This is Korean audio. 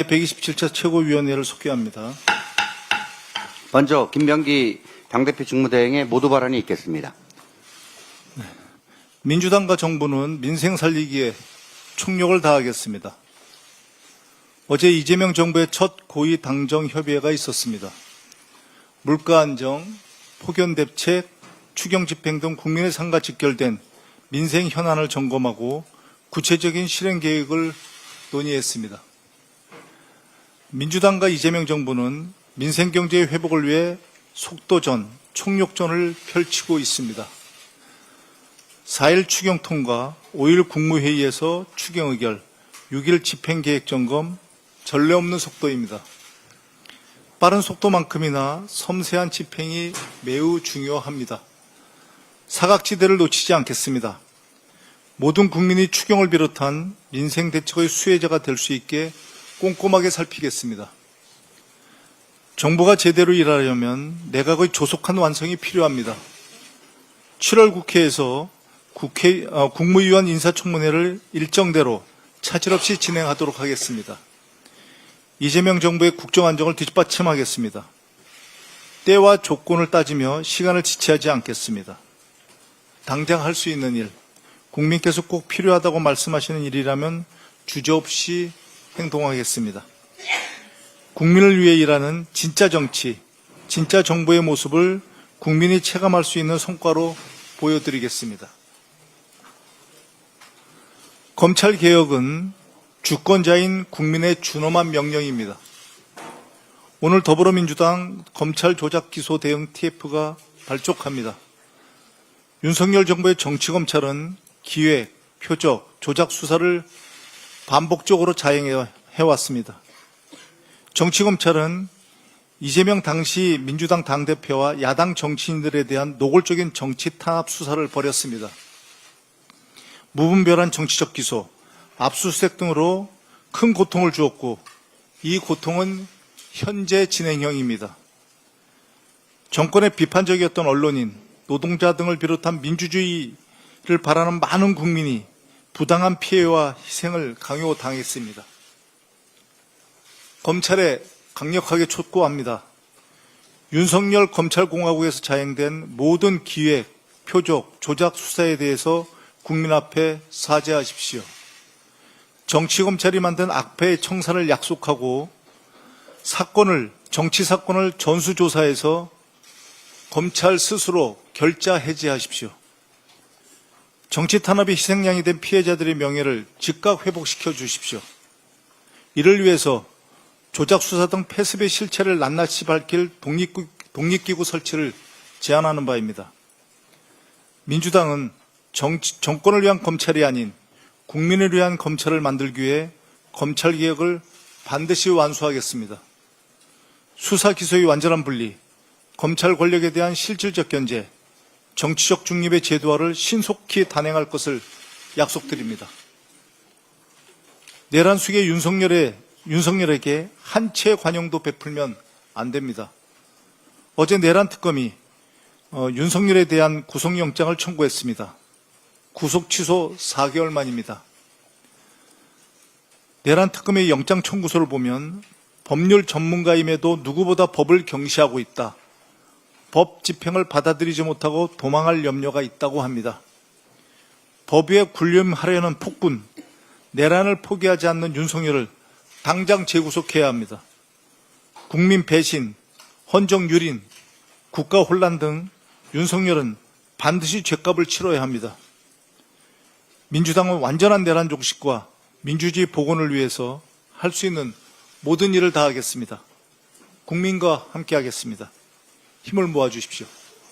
127차 최고위원회를 소개합니다. 먼저 김병기 당대표 직무대행의 모두 발언이 있겠습니다. 민주당과 정부는 민생 살리기에 총력을 다하겠습니다. 어제 이재명 정부의 첫 고위 당정 협의회가 있었습니다. 물가 안정, 폭염 대책, 추경 집행 등 국민의 삶과 직결된 민생 현안을 점검하고 구체적인 실행 계획을 논의했습니다. 민주당과 이재명 정부는 민생 경제의 회복을 위해 속도전, 총력전을 펼치고 있습니다. 4일 추경 통과, 5일 국무회의에서 추경 의결, 6일 집행계획 점검, 전례 없는 속도입니다. 빠른 속도만큼이나 섬세한 집행이 매우 중요합니다. 사각지대를 놓치지 않겠습니다. 모든 국민이 추경을 비롯한 민생 대책의 수혜자가 될 수 있게 꼼꼼하게 살피겠습니다. 정부가 제대로 일하려면 내각의 조속한 완성이 필요합니다. 7월 국회에서 국무위원 인사청문회를 일정대로 차질 없이 진행하도록 하겠습니다. 이재명 정부의 국정 안정을 뒷받침하겠습니다. 때와 조건을 따지며 시간을 지체하지 않겠습니다. 당장 할 수 있는 일, 국민께서 꼭 필요하다고 말씀하시는 일이라면 주저없이 행동하겠습니다. 국민을 위해 일하는 진짜 정치, 진짜 정부의 모습을 국민이 체감할 수 있는 성과로 보여드리겠습니다. 검찰개혁은 주권자인 국민의 준엄한 명령입니다. 오늘 더불어민주당 검찰 조작 기소 대응 TF가 발족합니다. 윤석열 정부의 정치검찰은 기획, 표적, 조작 수사를 반복적으로 자행해왔습니다. 정치검찰은 이재명 당시 민주당 당대표와 야당 정치인들에 대한 노골적인 정치 탄압 수사를 벌였습니다. 무분별한 정치적 기소, 압수수색 등으로 큰 고통을 주었고 이 고통은 현재 진행형입니다. 정권의 비판적이었던 언론인, 노동자 등을 비롯한 민주주의를 바라는 많은 국민이 부당한 피해와 희생을 강요당했습니다. 검찰에 강력하게 촉구합니다. 윤석열 검찰공화국에서 자행된 모든 기획, 표적, 조작 수사에 대해서 국민 앞에 사죄하십시오. 정치검찰이 만든 악패의 청산을 약속하고 정치 사건을 전수조사해서 검찰 스스로 결자 해제하십시오. 정치 탄압의 희생양이 된 피해자들의 명예를 즉각 회복시켜 주십시오. 이를 위해서 조작 수사 등 패습의 실체를 낱낱이 밝힐 독립기구 설치를 제안하는 바입니다. 민주당은 정권을 위한 검찰이 아닌 국민을 위한 검찰을 만들기 위해 검찰개혁을 반드시 완수하겠습니다. 수사 기소의 완전한 분리, 검찰 권력에 대한 실질적 견제, 정치적 중립의 제도화를 신속히 단행할 것을 약속드립니다. 내란 수계 윤석열에게 한 채 관용도 베풀면 안 됩니다. 어제 내란 특검이 윤석열에 대한 구속영장을 청구했습니다. 구속 취소 4개월 만입니다. 내란 특검의 영장 청구서를 보면 법률 전문가임에도 누구보다 법을 경시하고 있다. 법 집행을 받아들이지 못하고 도망할 염려가 있다고 합니다. 법 위에 군림하려는 폭군, 내란을 포기하지 않는 윤석열을 당장 재구속해야 합니다. 국민 배신, 헌정 유린, 국가 혼란 등 윤석열은 반드시 죗값을 치러야 합니다. 민주당은 완전한 내란 종식과 민주주의 복원을 위해서 할 수 있는 모든 일을 다하겠습니다. 국민과 함께하겠습니다. 힘을 모아주십시오.